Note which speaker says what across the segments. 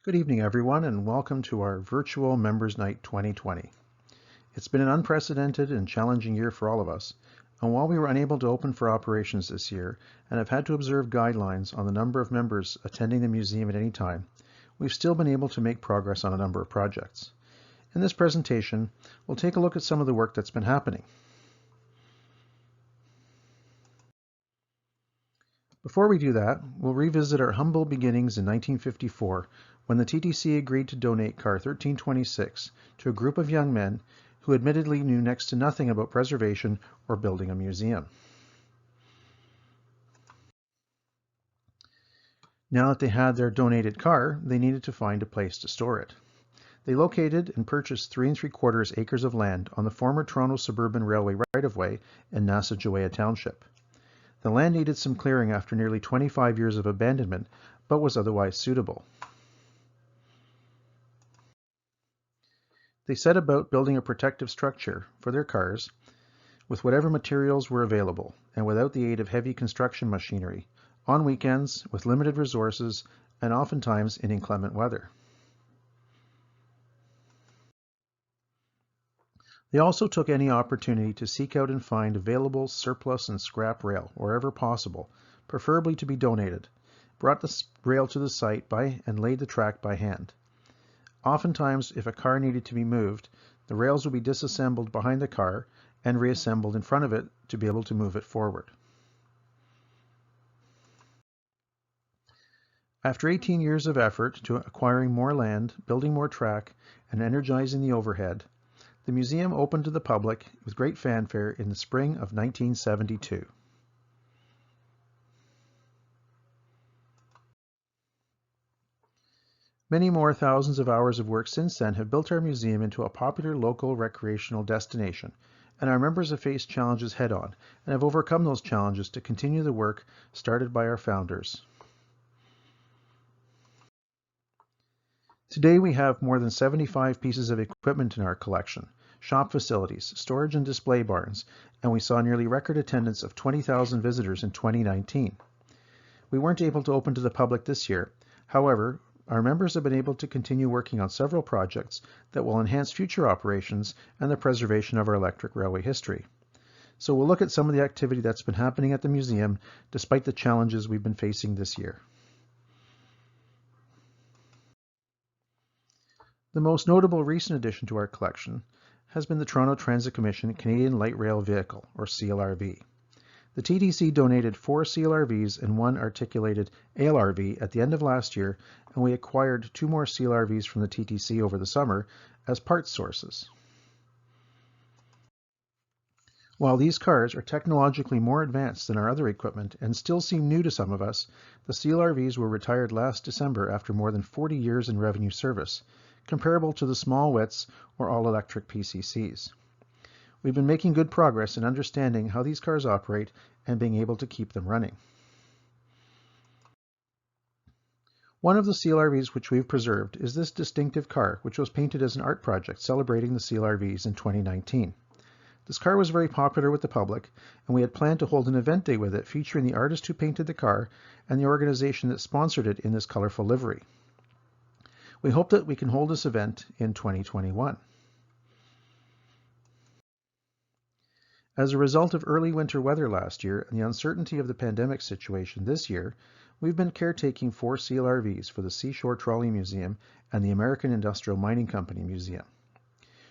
Speaker 1: Good evening, everyone, and welcome to our virtual Members Night 2020. It's been an unprecedented and challenging year for all of us, and while we were unable to open for operations this year and have had to observe guidelines on the number of members attending the museum at any time, we've still been able to make progress on a number of projects. In this presentation, we'll take a look at some of the work that's been happening. Before we do that, we'll revisit our humble beginnings in 1954 when the TTC agreed to donate car 1326 to a group of young men who admittedly knew next to nothing about preservation or building a museum. Now that they had their donated car, they needed to find a place to store it. They located and purchased 3 3/4 acres of land on the former Toronto Suburban Railway right-of-way in Nassau Township. The land needed some clearing after nearly 25 years of abandonment, but was otherwise suitable. They set about building a protective structure for their cars with whatever materials were available and without the aid of heavy construction machinery, on weekends with limited resources and oftentimes in inclement weather. They also took any opportunity to seek out and find available surplus and scrap rail wherever possible, preferably to be donated, brought the rail to the site and laid the track by hand. Oftentimes, if a car needed to be moved, the rails would be disassembled behind the car and reassembled in front of it to be able to move it forward. After 18 years of effort to acquiring more land, building more track, and energizing the overhead, the museum opened to the public with great fanfare in the spring of 1972. Many more thousands of hours of work since then have built our museum into a popular local recreational destination, and our members have faced challenges head-on and have overcome those challenges to continue the work started by our founders. Today we have more than 75 pieces of equipment in our collection, shop facilities, storage and display barns, and we saw nearly record attendance of 20,000 visitors in 2019. We weren't able to open to the public this year. However, our members have been able to continue working on several projects that will enhance future operations and the preservation of our electric railway history. So we'll look at some of the activity that's been happening at the museum despite the challenges we've been facing this year. The most notable recent addition to our collection has been the Toronto Transit Commission Canadian Light Rail Vehicle, or CLRV. The TTC donated 4 CLRVs and 1 articulated ALRV at the end of last year, and we acquired 2 more CLRVs from the TTC over the summer as parts sources. While these cars are technologically more advanced than our other equipment and still seem new to some of us, the CLRVs were retired last December after more than 40 years in revenue service, comparable to the small widths or all-electric PCCs. We've been making good progress in understanding how these cars operate and being able to keep them running. One of the CLRVs which we've preserved is this distinctive car, which was painted as an art project celebrating the CLRVs in 2019. This car was very popular with the public, and we had planned to hold an event day with it featuring the artist who painted the car and the organization that sponsored it in this colorful livery. We hope that we can hold this event in 2021. As a result of early winter weather last year and the uncertainty of the pandemic situation this year, we've been caretaking 4 CLRVs for the Seashore Trolley Museum and the American Industrial Mining Company Museum.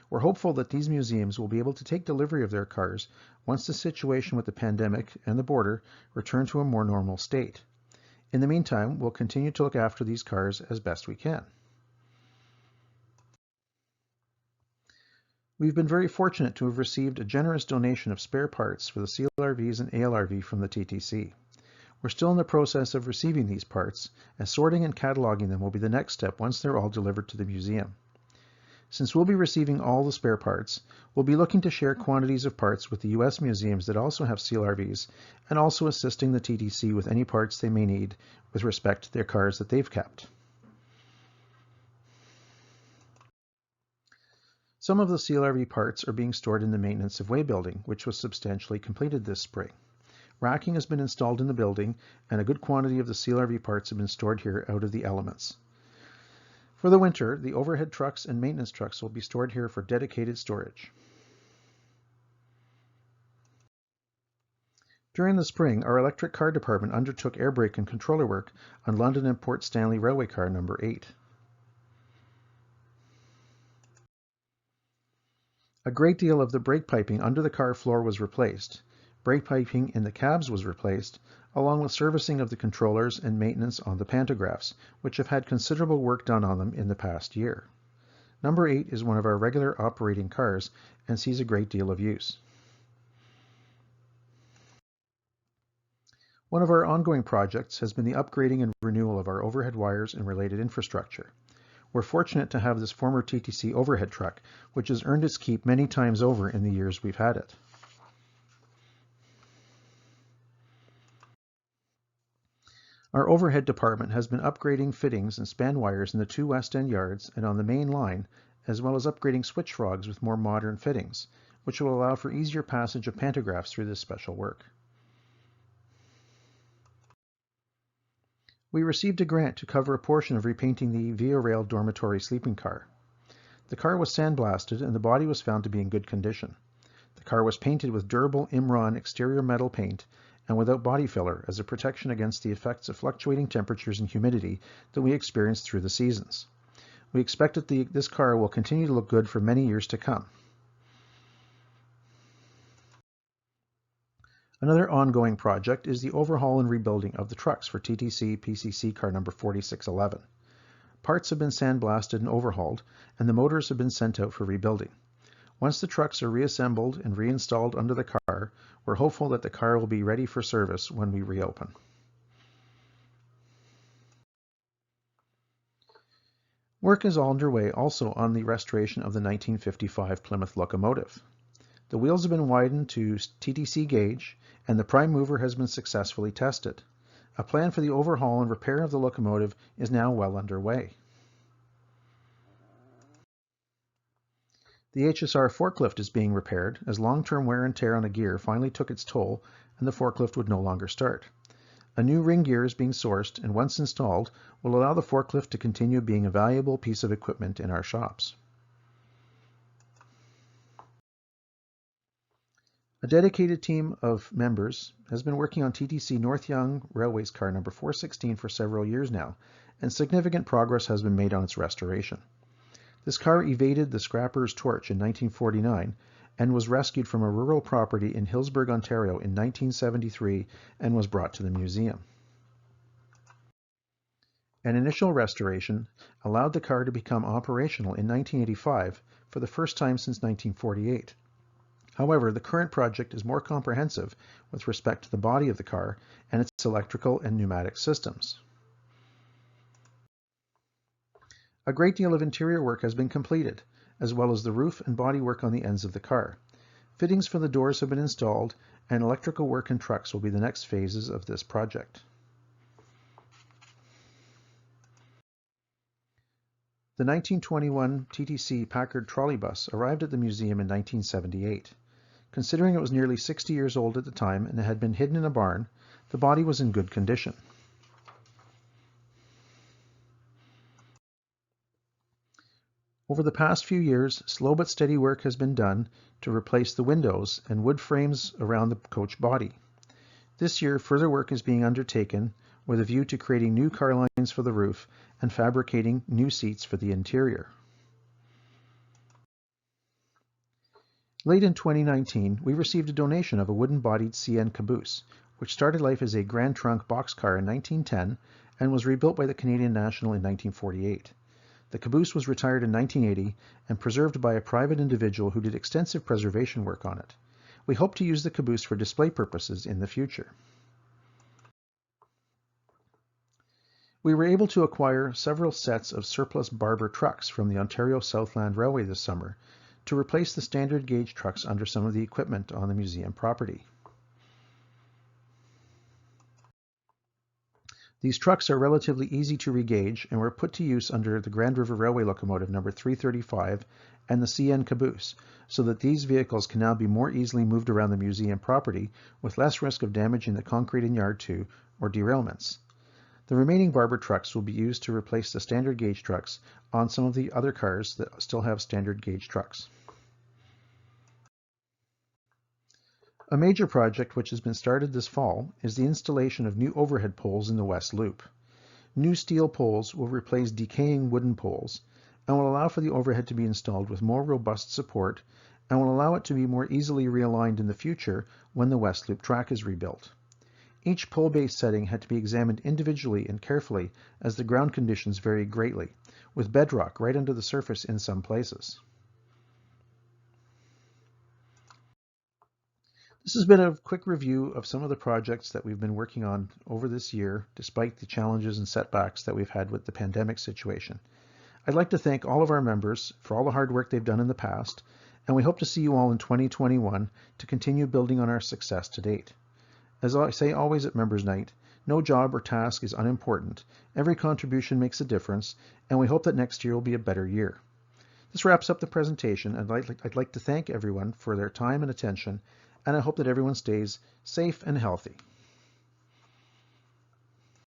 Speaker 1: We're hopeful that these museums will be able to take delivery of their cars once the situation with the pandemic and the border return to a more normal state. In the meantime, we'll continue to look after these cars as best we can. We've been very fortunate to have received a generous donation of spare parts for the CLRVs and ALRV from the TTC. We're still in the process of receiving these parts, and sorting and cataloging them will be the next step once they're all delivered to the museum. Since we'll be receiving all the spare parts, we'll be looking to share quantities of parts with the US museums that also have CLRVs, and also assisting the TTC with any parts they may need with respect to their cars that they've kept. Some of the CLRV parts are being stored in the maintenance of way building, which was substantially completed this spring. Racking has been installed in the building, and a good quantity of the CLRV parts have been stored here out of the elements. For the winter, the overhead trucks and maintenance trucks will be stored here for dedicated storage. During the spring, our electric car department undertook air brake and controller work on London and Port Stanley Railway car number 8. A great deal of the brake piping under the car floor was replaced. Brake piping in the cabs was replaced, along with servicing of the controllers and maintenance on the pantographs, which have had considerable work done on them in the past year. Number 8 is one of our regular operating cars and sees a great deal of use. One of our ongoing projects has been the upgrading and renewal of our overhead wires and related infrastructure. We're fortunate to have this former TTC overhead truck, which has earned its keep many times over in the years we've had it. Our overhead department has been upgrading fittings and span wires in the 2 West End yards and on the main line, as well as upgrading switch frogs with more modern fittings, which will allow for easier passage of pantographs through this special work. We received a grant to cover a portion of repainting the Via Rail dormitory sleeping car. The car was sandblasted and the body was found to be in good condition. The car was painted with durable Imron exterior metal paint and without body filler as a protection against the effects of fluctuating temperatures and humidity that we experienced through the seasons. We expect that this car will continue to look good for many years to come. Another ongoing project is the overhaul and rebuilding of the trucks for TTC PCC car number 4611. Parts have been sandblasted and overhauled, and the motors have been sent out for rebuilding. Once the trucks are reassembled and reinstalled under the car, we're hopeful that the car will be ready for service when we reopen. Work is all underway also on the restoration of the 1955 Plymouth locomotive. The wheels have been widened to TTC gauge, and the prime mover has been successfully tested. A plan for the overhaul and repair of the locomotive is now well underway. The HSR forklift is being repaired as long-term wear and tear on a gear finally took its toll and the forklift would no longer start. A new ring gear is being sourced and once installed will allow the forklift to continue being a valuable piece of equipment in our shops. A dedicated team of members has been working on TTC North Yonge Railways car number 416 for several years now, and significant progress has been made on its restoration. This car evaded the scrapper's torch in 1949 and was rescued from a rural property in Hillsburg, Ontario in 1973 and was brought to the museum. An initial restoration allowed the car to become operational in 1985 for the first time since 1948. However, the current project is more comprehensive with respect to the body of the car and its electrical and pneumatic systems. A great deal of interior work has been completed, as well as the roof and body work on the ends of the car. Fittings for the doors have been installed, and electrical work in trucks will be the next phases of this project. The 1921 TTC Packard trolley bus arrived at the museum in 1978. Considering it was nearly 60 years old at the time and had been hidden in a barn, the body was in good condition. Over the past few years, slow but steady work has been done to replace the windows and wood frames around the coach body. This year, further work is being undertaken with a view to creating new car lines for the roof and fabricating new seats for the interior. Late in 2019, we received a donation of a wooden-bodied CN caboose, which started life as a Grand Trunk boxcar in 1910 and was rebuilt by the Canadian National in 1948. The caboose was retired in 1980 and preserved by a private individual who did extensive preservation work on it. We hope to use the caboose for display purposes in the future. We were able to acquire several sets of surplus Barber trucks from the Ontario Southland Railway this summer to replace the standard gauge trucks under some of the equipment on the museum property. These trucks are relatively easy to regauge and were put to use under the Grand River Railway locomotive number 335 and the CN caboose, so that these vehicles can now be more easily moved around the museum property with less risk of damaging the concrete and yard tube or derailments. The remaining Barber trucks will be used to replace the standard gauge trucks on some of the other cars that still have standard gauge trucks. A major project which has been started this fall is the installation of new overhead poles in the West Loop. New steel poles will replace decaying wooden poles and will allow for the overhead to be installed with more robust support and will allow it to be more easily realigned in the future when the West Loop track is rebuilt. Each pole-based setting had to be examined individually and carefully as the ground conditions vary greatly, with bedrock right under the surface in some places. This has been a quick review of some of the projects that we've been working on over this year, despite the challenges and setbacks that we've had with the pandemic situation. I'd like to thank all of our members for all the hard work they've done in the past, and we hope to see you all in 2021 to continue building on our success to date. As I say always at Members Night, no job or task is unimportant. Every contribution makes a difference, and we hope that next year will be a better year. This wraps up the presentation, and I'd like to thank everyone for their time and attention, and I hope that everyone stays safe and healthy.